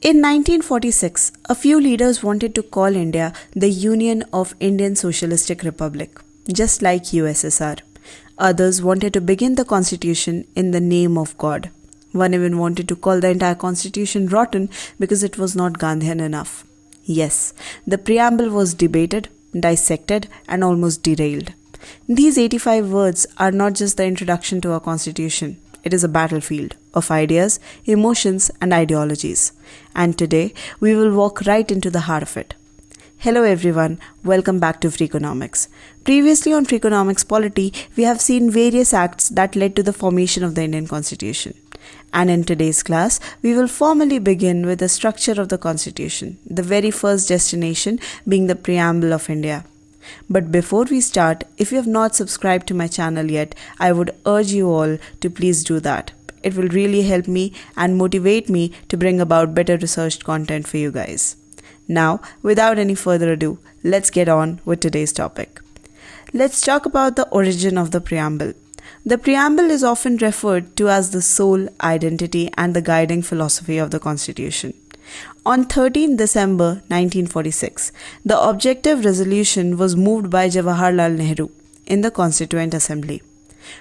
In 1946, a few leaders wanted to call India the Union of Indian Socialistic Republic, just like USSR. Others wanted to begin the constitution in the name of God. One even wanted to call the entire constitution rotten because it was not Gandhian enough. Yes, the preamble was debated, dissected, and almost derailed. These 85 words are not just the introduction to our constitution. It is a battlefield of ideas, emotions, and ideologies. And today, we will walk right into the heart of it. Hello everyone, welcome back to Freeconomics. Previously on Freeconomics Polity, we have seen various acts that led to the formation of the Indian Constitution. And in today's class, we will formally begin with the structure of the Constitution, the very first destination being the Preamble of India. But before we start, if you have not subscribed to my channel yet, I would urge you all to please do that. It will really help me and motivate me to bring about better researched content for you guys. Now, without any further ado, let's get on with today's topic. Let's talk about the origin of the preamble. The preamble is often referred to as the soul, identity, and the guiding philosophy of the Constitution. On 13 December 1946, the objective resolution was moved by Jawaharlal Nehru in the Constituent Assembly.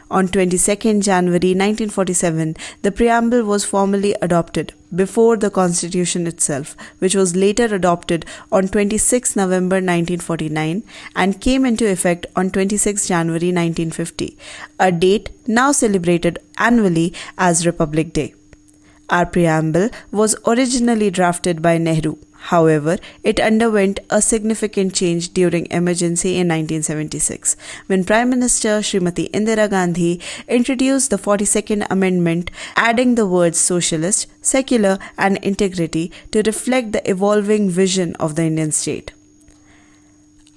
On 22 January 1947, the preamble was formally adopted before the Constitution itself, which was later adopted on 26 November 1949 and came into effect on 26 January 1950, a date now celebrated annually as Republic Day. Our preamble was originally drafted by Nehru. However, it underwent a significant change during emergency in 1976, when Prime Minister Srimati Indira Gandhi introduced the 42nd Amendment, adding the words socialist, secular, and integrity to reflect the evolving vision of the Indian state.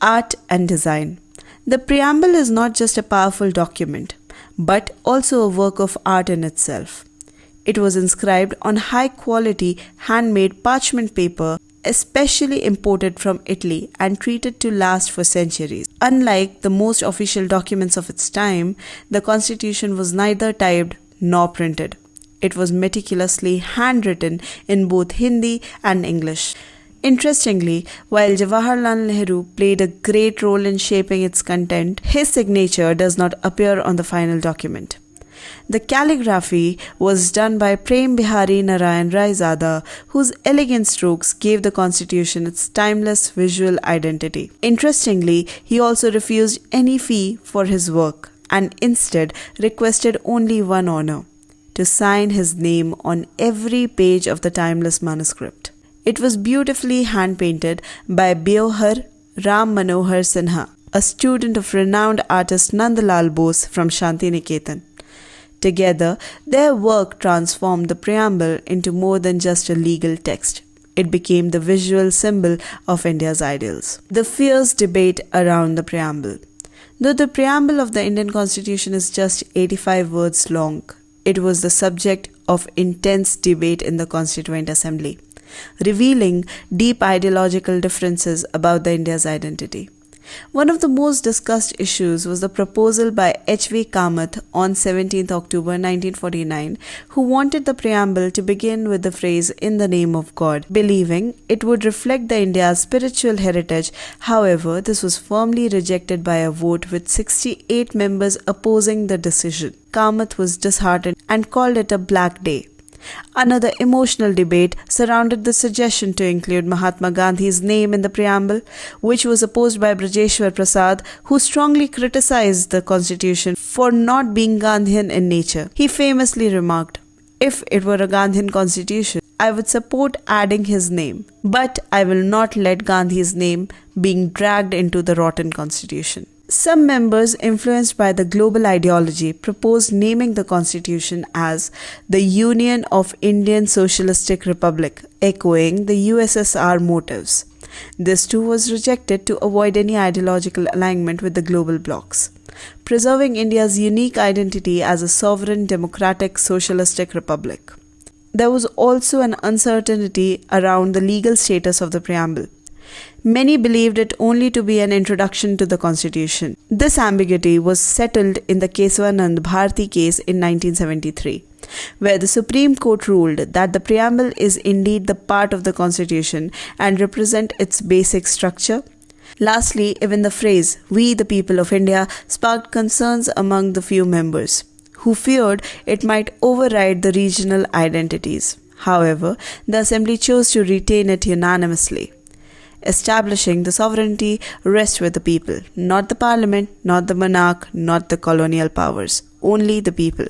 Art and design. The preamble is not just a powerful document, but also a work of art in itself. It was inscribed on high-quality handmade parchment paper, especially imported from Italy and treated to last for centuries. Unlike the most official documents of its time, the Constitution was neither typed nor printed. It was meticulously handwritten in both Hindi and English. Interestingly, while Jawaharlal Nehru played a great role in shaping its content, his signature does not appear on the final document. The calligraphy was done by Prem Bihari Narayan Raizada, whose elegant strokes gave the Constitution its timeless visual identity. Interestingly, he also refused any fee for his work and instead requested only one honor: to sign his name on every page of the timeless manuscript. It was beautifully hand-painted by Beohar Ram Manohar Sinha, a student of renowned artist Nandalal Bose from Shanti Niketan. Together, their work transformed the preamble into more than just a legal text. It became the visual symbol of India's ideals. The fierce debate around the preamble. Though the preamble of the Indian Constitution is just 85 words long, it was the subject of intense debate in the Constituent Assembly, revealing deep ideological differences about India's identity. One of the most discussed issues was the proposal by H.V. Kamath on 17 October 1949, who wanted the preamble to begin with the phrase "in the name of God," believing it would reflect the India's spiritual heritage. However, this was firmly rejected by a vote with 68 members opposing the decision. Kamath was disheartened and called it a black day. Another emotional debate surrounded the suggestion to include Mahatma Gandhi's name in the preamble, which was opposed by Brajeshwar Prasad, who strongly criticized the Constitution for not being Gandhian in nature. He famously remarked, "If it were a Gandhian Constitution, I would support adding his name, but I will not let Gandhi's name being dragged into the rotten Constitution." Some members, influenced by the global ideology, proposed naming the Constitution as the Union of Indian Socialistic Republic, echoing the USSR motives. This too was rejected to avoid any ideological alignment with the global blocs, preserving India's unique identity as a sovereign, democratic, socialistic republic. There was also an uncertainty around the legal status of the preamble. Many believed it only to be an introduction to the Constitution. This ambiguity was settled in the Kesavananda Bharati case in 1973, where the Supreme Court ruled that the preamble is indeed the part of the Constitution and represent its basic structure. Lastly, even the phrase, "we the people of India," sparked concerns among the few members, who feared it might override the regional identities. However, the Assembly chose to retain it unanimously, establishing the sovereignty rests with the people, not the Parliament, not the monarch, not the colonial powers, only the people.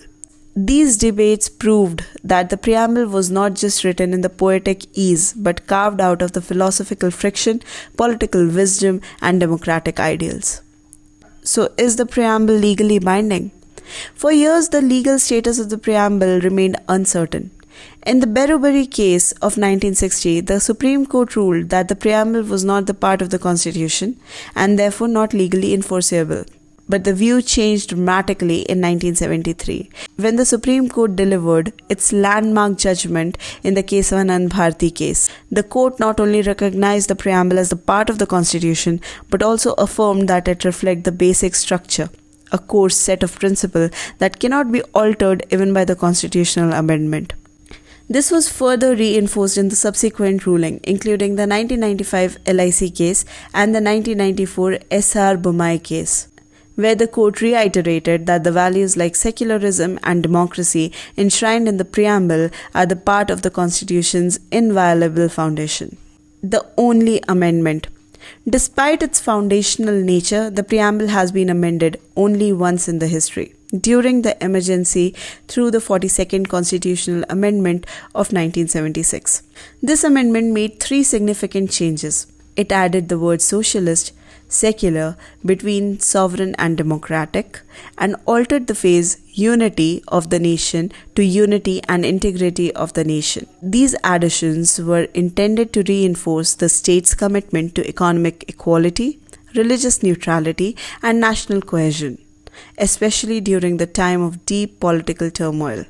These debates proved that the preamble was not just written in the poetic ease, but carved out of the philosophical friction, political wisdom, and democratic ideals. So, is the preamble legally binding? For years, the legal status of the preamble remained uncertain. In the Berubari case of 1960, the Supreme Court ruled that the preamble was not the part of the Constitution and therefore not legally enforceable. But the view changed dramatically in 1973, when the Supreme Court delivered its landmark judgment in the Kesavananda Bharati case. The court not only recognized the preamble as the part of the Constitution, but also affirmed that it reflects the basic structure, a core set of principles that cannot be altered even by the constitutional amendment. This was further reinforced in the subsequent ruling, including the 1995 LIC case and the 1994 SR Bommai case, where the court reiterated that the values like secularism and democracy enshrined in the preamble are the part of the Constitution's inviolable foundation. The only amendment. Despite its foundational nature, the preamble has been amended only once in the history, during the emergency through the 42nd Constitutional Amendment of 1976. This amendment made three significant changes. It added the word socialist, secular, between sovereign and democratic, and altered the phrase unity of the nation to unity and integrity of the nation. These additions were intended to reinforce the state's commitment to economic equality, religious neutrality, and national cohesion, especially during the time of deep political turmoil.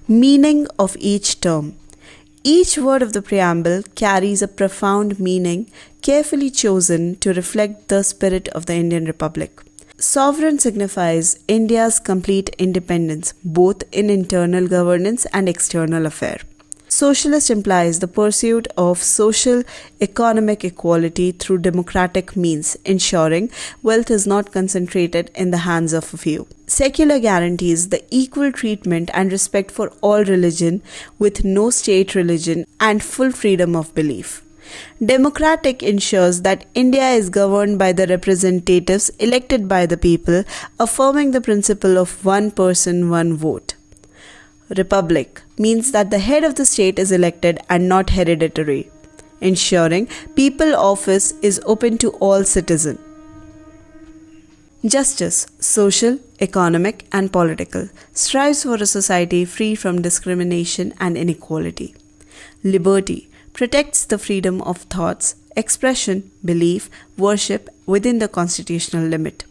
Meaning of each term. Each word of the preamble carries a profound meaning carefully chosen to reflect the spirit of the Indian Republic. Sovereign signifies India's complete independence, both in internal governance and external affairs. Socialist implies the pursuit of social economic equality through democratic means, ensuring wealth is not concentrated in the hands of a few. Secular guarantees the equal treatment and respect for all religion with no state religion and full freedom of belief. Democratic ensures that India is governed by the representatives elected by the people, affirming the principle of one person, one vote. Republic means that the head of the state is elected and not hereditary, ensuring people office is open to all citizens. Justice, social, economic, and political, strives for a society free from discrimination and inequality. Liberty protects the freedom of thoughts, expression, belief, worship within the constitutional limit.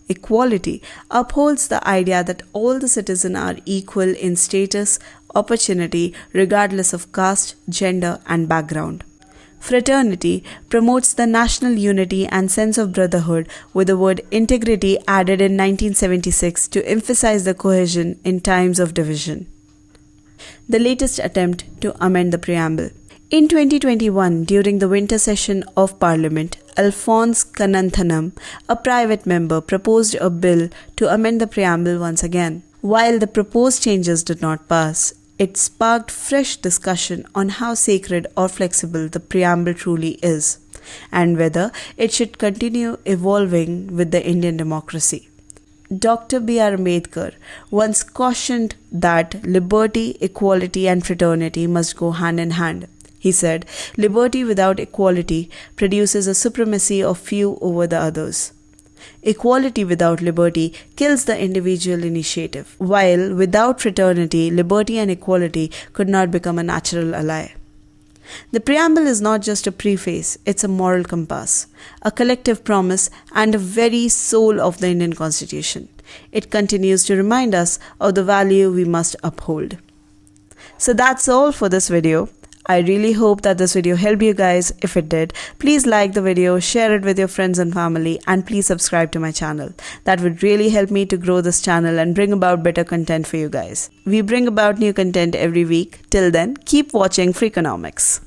Equality upholds the idea that all the citizens are equal in status, opportunity, regardless of caste, gender, and background. Fraternity promotes the national unity and sense of brotherhood, with the word integrity added in 1976 to emphasize the cohesion in times of division. The latest attempt to amend the preamble. In 2021, during the winter session of Parliament, Alphonse Kannanthanam, a private member, proposed a bill to amend the preamble once again. While the proposed changes did not pass, it sparked fresh discussion on how sacred or flexible the preamble truly is, and whether it should continue evolving with the Indian democracy. Dr. B.R. Ambedkar once cautioned that liberty, equality, and fraternity must go hand in hand. He said, "Liberty without equality produces a supremacy of few over the others. Equality without liberty kills the individual initiative, while without fraternity, liberty and equality could not become a natural ally." The preamble is not just a preface, it's a moral compass, a collective promise, and a very soul of the Indian Constitution. It continues to remind us of the value we must uphold. So that's all for this video. I really hope that this video helped you guys. If it did, please like the video, share it with your friends and family, and please subscribe to my channel. That would really help me to grow this channel and bring about better content for you guys. We bring about new content every week. Till then, keep watching Freeconomics.